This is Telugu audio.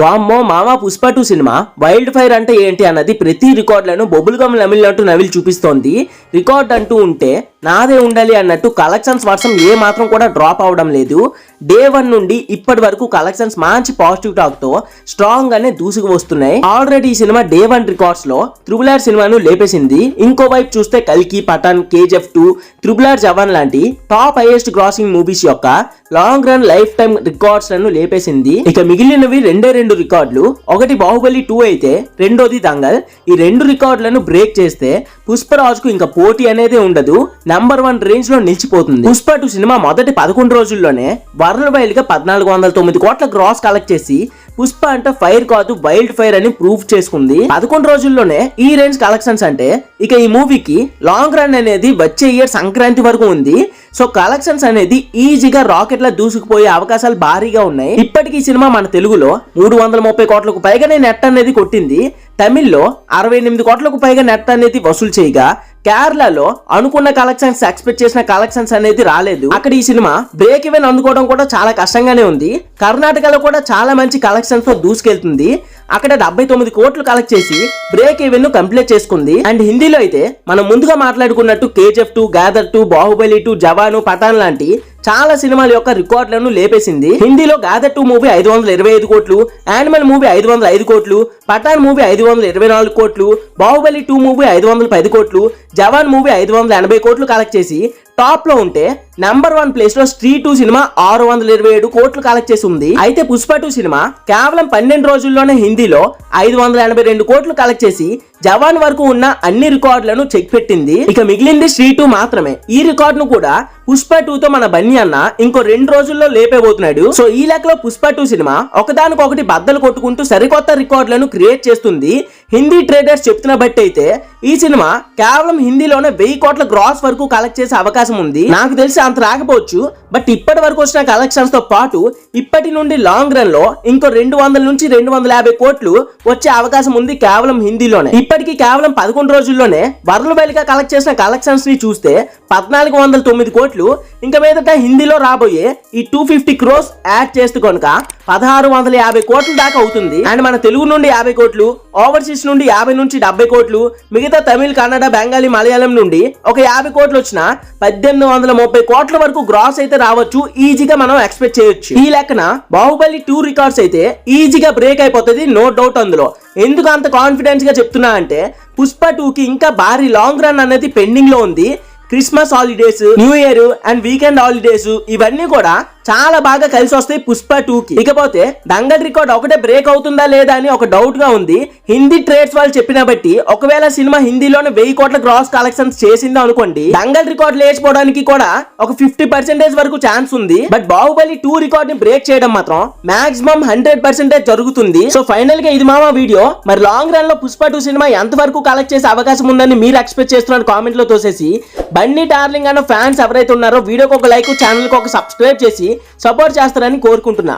వామ్మో మామ పుష్ప 2 సినిమా వైల్డ్ ఫైర్ అంటే ఏంటి అన్నది ప్రతి రికార్డులను బొబుల్ గమ్ నమిలినట్టు నవిలి చూపిస్తోంది. రికార్డ్ అంటూ ఉంటే నాదే ఉండాలి అన్నట్టు కలెక్షన్స్ వర్షం ఏ మాత్రం కూడా డ్రాప్ అవడం లేదు. డే 1 నుండి ఇప్పటి వరకు కలెక్షన్స్ మంచి పాజిటివ్ టాక్ తో స్ట్రాంగ్ గానే దూసుకు వస్తున్నాయి. ఆల్రెడీ ఈ సినిమా డే 1 రికార్డ్స్ లో RRR సినిమాను లేపేసింది. ఇంకో వైపు చూస్తే కల్కి, పఠాన్, KGF 2, RRR జవాన్ లాంటి టాప్ హైయెస్ట్ గ్రాసింగ్ మూవీస్ యొక్క long run life time records లను లేపేసింది. ఇక మిగిలినవి రెండే రికార్డులు. ఒకటి బాహుబలి 2 అయితే రెండోది దంగల్. ఈ రెండు రికార్డులను బ్రేక్ చేస్తే పుష్పరాజుకు ఇంకా పోటీ అనేది ఉండదు. నంబర్ 1 రేంజ్ లో నిలిచిపోతుంది. పుష్ప 2 సినిమా మొదటి 11 రోజుల్లోనే వరల్డ్ వైడ్ గా 1409 కోట్ల గ్రాస్ కలెక్ట్ చేసి పుష్ప అంటే ఫైర్ కాదు వైల్డ్ ఫైర్ అని ప్రూవ్ చేసుకుంది. 11 రోజుల్లోనే ఈ రేంజ్ కలెక్షన్స్ అంటే ఇక ఈ మూవీకి లాంగ్ రన్ అనేది వచ్చే ఇయర్ సంక్రాంతి వరకు ఉంది. సో కలెక్షన్స్ అనేది ఈజీగా రాకెట్ లా దూసుకుపోయే అవకాశాలు భారీగా ఉన్నాయి. ఇప్పటికీ ఈ సినిమా మన తెలుగులో 330 కోట్లకు పైగానే నెట్ అనేది కొట్టింది. తమిళ్లో 68 కోట్లకు పైగా నెట్ అనేది వసూలు చేయగా కేరళలో అనుకున్న కలెక్షన్స్ ఎక్స్పెక్ట్ చేసిన కలెక్షన్స్ అనేది రాలేదు. అక్కడ ఈ సినిమా బ్రేక్ ఈవెన్ అందుకోవడం కూడా చాలా కష్టంగానే ఉంది. కర్ణాటకలో కూడా చాలా మంచి కలెక్షన్స్ తో దూసుకెళ్తుంది. అక్కడ 79 కోట్లు కలెక్ట్ చేసి బ్రేక్ ఈవెన్ ను కంప్లీట్ చేసుకుంది. అండ్ హిందీలో అయితే మనం ముందుగా మాట్లాడుకున్నట్టు KGF 2, గాదర్ 2, బాహుబలి 2, జవాను, పఠాన్ లాంటి చాలా సినిమాల యొక్క రికార్డులను లేపేసింది. హిందీలో గాదర్ 2 మూవీ 525 కోట్లు, యానిమల్ మూవీ 505 కోట్లు, పఠాన్ మూవీ 524 కోట్లు, బాహుబలి 2 మూవీ 510 కోట్లు, జవాన్ మూవీ 580 కోట్లు కలెక్ట్ చేసి టాప్ లో ఉంటే నంబర్ 1 ప్లేస్ లో స్త్రీ 2 సినిమా 627 కోట్లు కలెక్ట్ చేసి ఉంది. అయితే పుష్ప 2 సినిమా కేవలం 12 రోజుల్లోనే హిందీలో 582 కోట్లు కలెక్ట్ చేసి జవాన్ వరకు ఉన్న అన్ని రికార్డులను చెక్ పెట్టింది. ఇక మిగిలింది స్త్రీ 2 మాత్రమే. ఈ రికార్డ్ ను కూడా పుష్ప 2 తో మన బన్నీ అన్న ఇంకో 2 రోజుల్లో లేపేబోతున్నాడు. సో ఈ లెక్కలో పుష్ప 2 సినిమా ఒకదానికొకటి బద్దలు కొట్టుకుంటూ సరికొత్త రికార్డులను క్రియేట్ చేస్తుంది. హిందీ ట్రేడర్స్ చెప్తున్న బట్టి అయితే ఈ సినిమా కేవలం హిందీలోనే 1000 కోట్ల గ్రాస్ వరకు కలెక్ట్ చేసే అవకాశం ఉంది. నాకు తెలిసి అంత రాకపోవచ్చు, బట్ ఇప్పటి వరకు వచ్చిన కలెక్షన్స్ తో పాటు ఇప్పటి నుండి లాంగ్ రన్ లో ఇంకో 200 నుంచి 250 కోట్లు వచ్చే అవకాశం ఉంది కేవలం హిందీలోనే. ఇప్పటికీ కేవలం 11 రోజుల్లోనే వరల్డ్ వైడ్ గా కలెక్ట్ చేసిన కలెక్షన్స్ ని చూస్తే 1409 కోట్లు. ఇంకా మీదట హిందీలో రాబోయే ఈ 250 క్రోస్ యాడ్ చేస్తే కనుక 1650 కోట్ల దాకా అవుతుంది. అండ్ మన తెలుగు నుండి 50 కోట్లు, ఓవర్సీస్ నుండి 50 నుంచి 70 కోట్లు, మిగతా తమిళ్, కన్నడ, బెంగాలీ, మలయాళం నుండి ఒక 50 కోట్లు వచ్చిన 1830 కోట్ల వరకు గ్రాస్ అయితే రావచ్చు. ఈజీగా మనం ఎక్స్పెక్ట్ చేయొచ్చు. ఈ లెక్కన బాహుబలి 2 రికార్డ్స్ అయితే ఈజీగా బ్రేక్ అయిపోతుంది, నో డౌట్ అందులో. ఎందుకు అంత కాన్ఫిడెన్స్ గా చెప్తున్నా అంటే పుష్ప 2 కి ఇంకా భారీ లాంగ్ రన్ అనేది పెండింగ్ లో ఉంది. Christmas holidays, new year and weekend holidays ఇవన్నీ కూడా చాలా బాగా కలిసి వస్తాయి పుష్ప 2 కి. ఇకపోతే దంగల్ రికార్డ్ ఒకటే బ్రేక్ అవుతుందా లేదా అని ఒక డౌట్ గా ఉంది. హిందీ ట్రేడ్స్ వాళ్ళు చెప్పిన బట్టి ఒకవేళ సినిమా హిందీలోనే 1000 కోట్ల గ్రాస్ కలెక్షన్స్ చేసిందో అనుకోండి, దంగల్ రికార్డ్ లేచిపోవడానికి కూడా ఒక 50% వరకు ఛాన్స్ ఉంది. బట్ బాహుబలి 2 రికార్డ్ ని బ్రేక్ చేయడం మాత్రం మాక్సిమం 100% జరుగుతుంది. సో ఫైనల్ గా ఇది మామ వీడియో. మరి లాంగ్ రన్ లో పుష్ప 2 సినిమా ఎంత వరకు కలెక్ట్ చేసే అవకాశం ఉందని మీరు ఎక్స్పెక్ట్ చేస్తున్నారు కామెంట్ లో తోసేసి, బన్నీ డార్లింగ్ అన్న ఫ్యాన్స్ ఎవరైతే ఉన్నారో వీడియోకి ఒక లైక్, ఛానల్ కి ఒక సబ్స్క్రైబ్ చేసి సపోర్ట్ చేస్తారని కోరుకుంటున్నా.